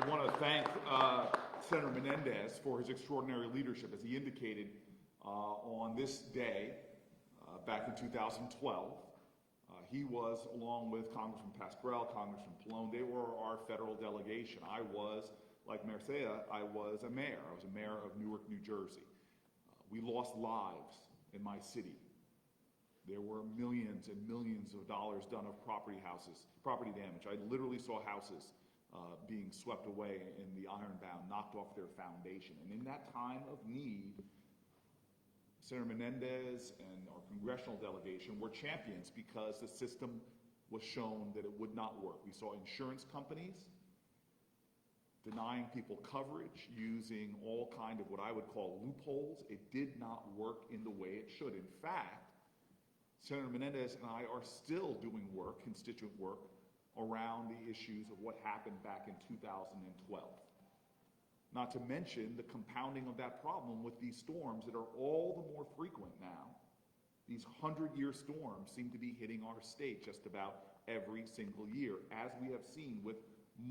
I want to thank Senator Menendez for his extraordinary leadership, as he indicated on this day back in 2012. He was, along with Congressman Pascrell, Congressman Pallone, they were our federal delegation. I was, like Marcia, I was a mayor. I was a mayor of Newark, New Jersey. We lost lives in my city. There were millions and millions of dollars done of property damage. I literally saw houses being swept away in the ironbound, knocked off their foundation. And in that time of need, Senator Menendez and our congressional delegation were champions because the system was shown that it would not work. We saw insurance companies denying people coverage using all kind of what I would call loopholes. It did not work in the way it should. In fact, Senator Menendez and I are still doing work, constituent work, around the issues of what happened back in 2012. Not to mention the compounding of that problem with these storms that are all the more frequent now. These 100-year storms seem to be hitting our state just about every single year, as we have seen with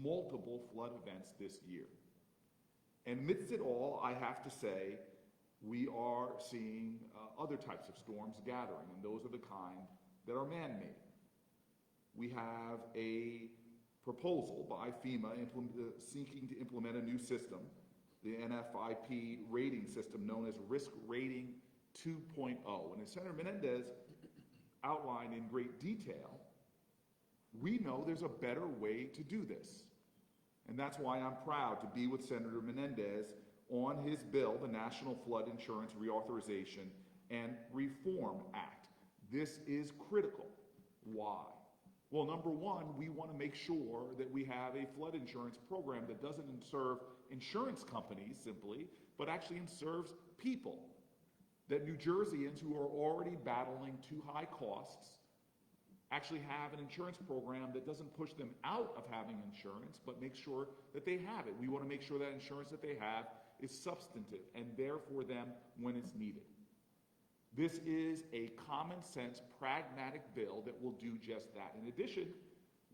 multiple flood events this year. And amidst it all, I have to say, we are seeing other types of storms gathering, and those are the kind that are man-made. We have a proposal by FEMA seeking to implement a new system, the NFIP rating system known as Risk Rating 2.0. And as Senator Menendez outlined in great detail, we know there's a better way to do this. And that's why I'm proud to be with Senator Menendez on his bill, the National Flood Insurance Reauthorization and Reform Act. This is critical. Why? Well, number one, we want to make sure that we have a flood insurance program that doesn't serve insurance companies simply, but actually serves people. That New Jerseyans who are already battling too high costs actually have an insurance program that doesn't push them out of having insurance, but make sure that they have it. We want to make sure that insurance that they have is substantive and there for them when it's needed. This is a common sense, pragmatic bill that will do just that. In addition,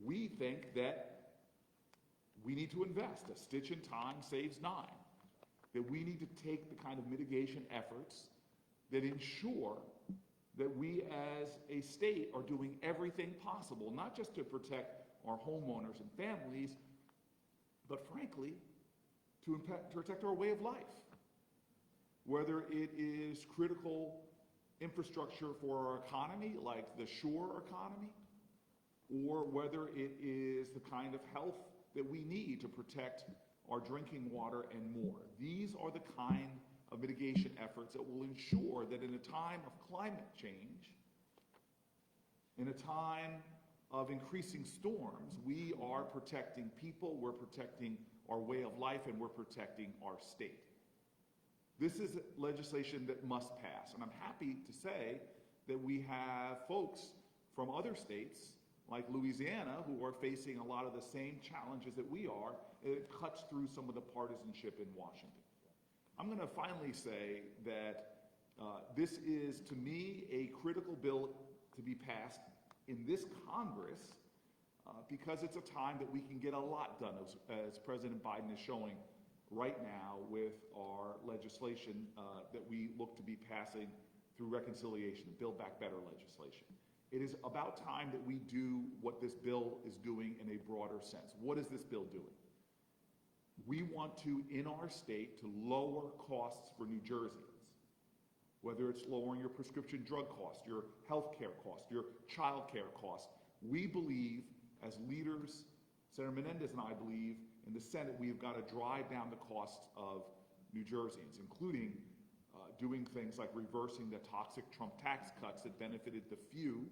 we think that we need to invest. A stitch in time saves nine. That we need to take the kind of mitigation efforts that ensure that we as a state are doing everything possible, not just to protect our homeowners and families, but frankly, to protect our way of life. Whether it is critical infrastructure for our economy, like the shore economy, or whether it is the kind of health that we need to protect our drinking water and more. These are the kind of mitigation efforts that will ensure that in a time of climate change, in a time of increasing storms, we are protecting people, we're protecting our way of life, and we're protecting our state. This is legislation that must pass, and I'm happy to say that we have folks from other states, like Louisiana, who are facing a lot of the same challenges that we are, and it cuts through some of the partisanship in Washington. I'm going to finally say that this is, to me, a critical bill to be passed in this Congress because it's a time that we can get a lot done, as President Biden is showing right now with our legislation that we look to be passing through reconciliation, Build Back Better legislation. It is about time that we do what this bill is doing in a broader sense. What is this bill doing? We want to, in our state, to lower costs for New Jerseyans, whether it's lowering your prescription drug costs, your health care costs, your child care costs. We believe, as leaders, Senator Menendez and I believe, in the Senate, we've got to drive down the costs of New Jerseyans, including doing things like reversing the toxic Trump tax cuts that benefited the few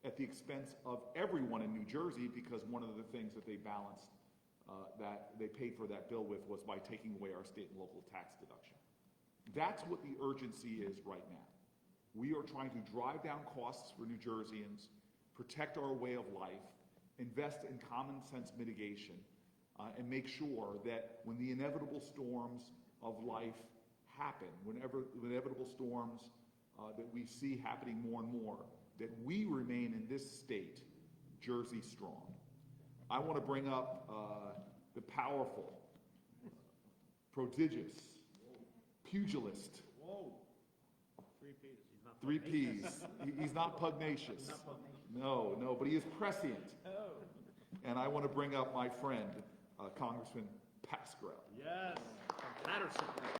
at the expense of everyone in New Jersey, because one of the things that they balanced, that they paid for that bill with, was by taking away our state and local tax deduction. That's what the urgency is right now. We are trying to drive down costs for New Jerseyans, protect our way of life, invest in common sense mitigation, and make sure that when the inevitable storms of life happen, whenever the inevitable storms that we see happening more and more, that we remain in this state, Jersey strong. I want to bring up the powerful, prodigious, pugilist. Whoa. 3 Ps. He's not. Three Ps. He's not pugnacious. No, but he is prescient. Oh. And I want to bring up my friend, Congressman Pascrell. Yes. From Patterson.